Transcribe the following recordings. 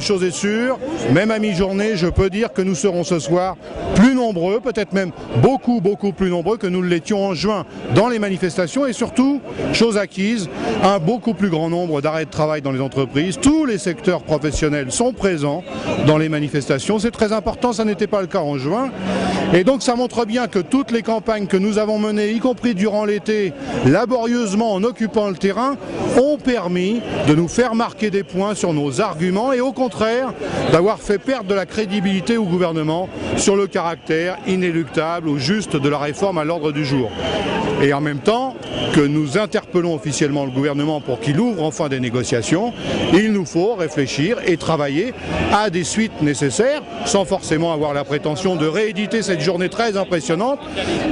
chose est sûre, même à mi-journée, je peux dire que nous serons ce soir plus nombreux, peut-être même beaucoup plus nombreux que nous l'étions en juin dans les manifestations et surtout, chose acquise, un beaucoup plus grand nombre d'arrêts de travail dans les entreprises. Tous les secteurs professionnels sont présents dans les manifestations. C'est très important, ça n'était pas le cas en juin. Et donc ça montre bien que toutes les campagnes que nous avons menées, y compris durant l'été, laborieusement en occupant le terrain, ont permis de nous faire marquer des points sur nos arguments et au contraire d'avoir fait perdre de la crédibilité au gouvernement sur le caractère inéluctable ou juste de la réforme à l'ordre du jour. Et en même temps que nous interpellons officiellement le gouvernement pour qu'il ouvre enfin des négociations, il nous faut réfléchir et travailler à des suites nécessaires, sans forcément avoir la prétention de rééditer cette journée très impressionnante,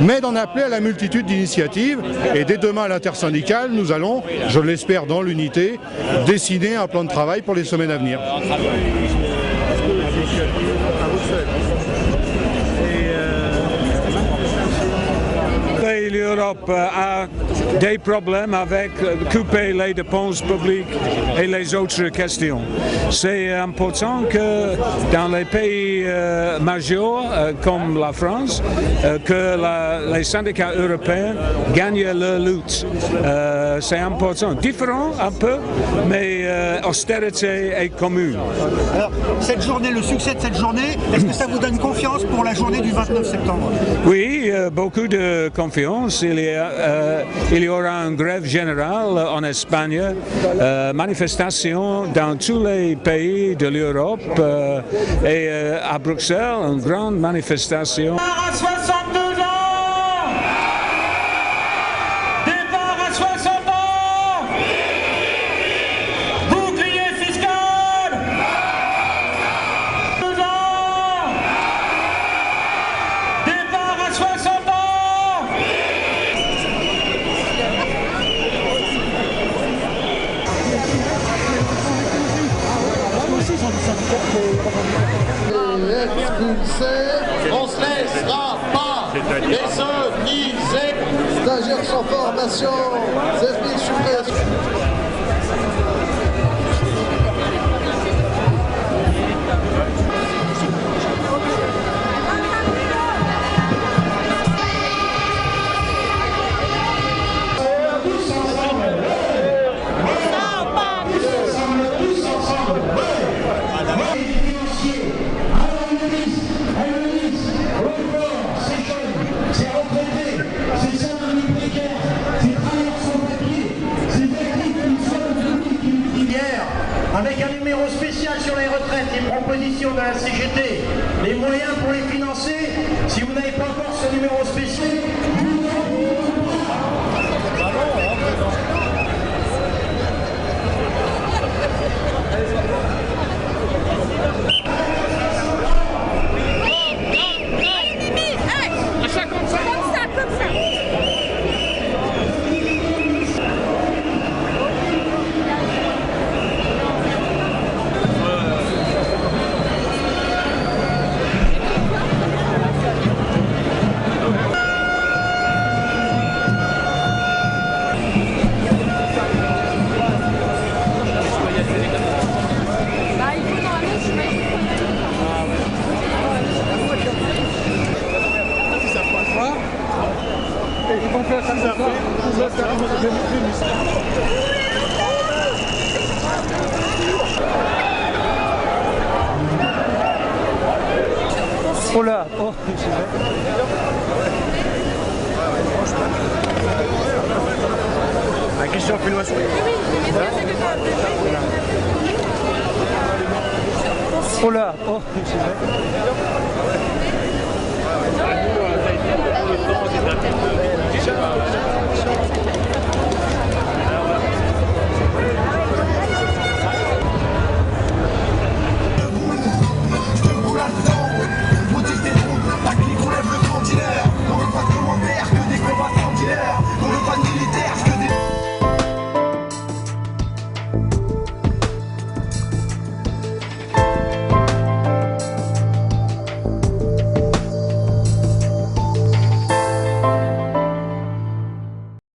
mais d'en appeler à la multitude d'initiatives. Et dès demain à l'intersyndicale, nous allons, je l'espère dans l'unité, dessiner un plan de travail pour les semaines à venir. L'Europe a des problèmes avec couper les dépenses publiques et les autres questions. C'est important que dans les pays majeurs comme la France, que les syndicats européens gagnent leur lutte. C'est important, différent un peu, mais austérité est commune. Alors, cette journée, le succès de cette journée, est-ce que ça vous donne confiance pour la journée du 29 septembre? Oui, beaucoup de confiance. Il y aura une grève générale en Espagne, manifestation dans tous les pays de l'Europe et à Bruxelles, une grande manifestation. À 62 ans, départ à 60 ans, bouclier fiscal, 2 ans, départ à 60 ans. On se laissera pas désomniser. Stagiaires sans formation, 16 000 suppressions. Avec un numéro spécial sur les retraites, les propositions de la CGT, les moyens pour les financer. Si vous n'avez pas encore ce numéro spécial, Oh là, oh. la question plus loin sur les... Oh là, oh. Le temps,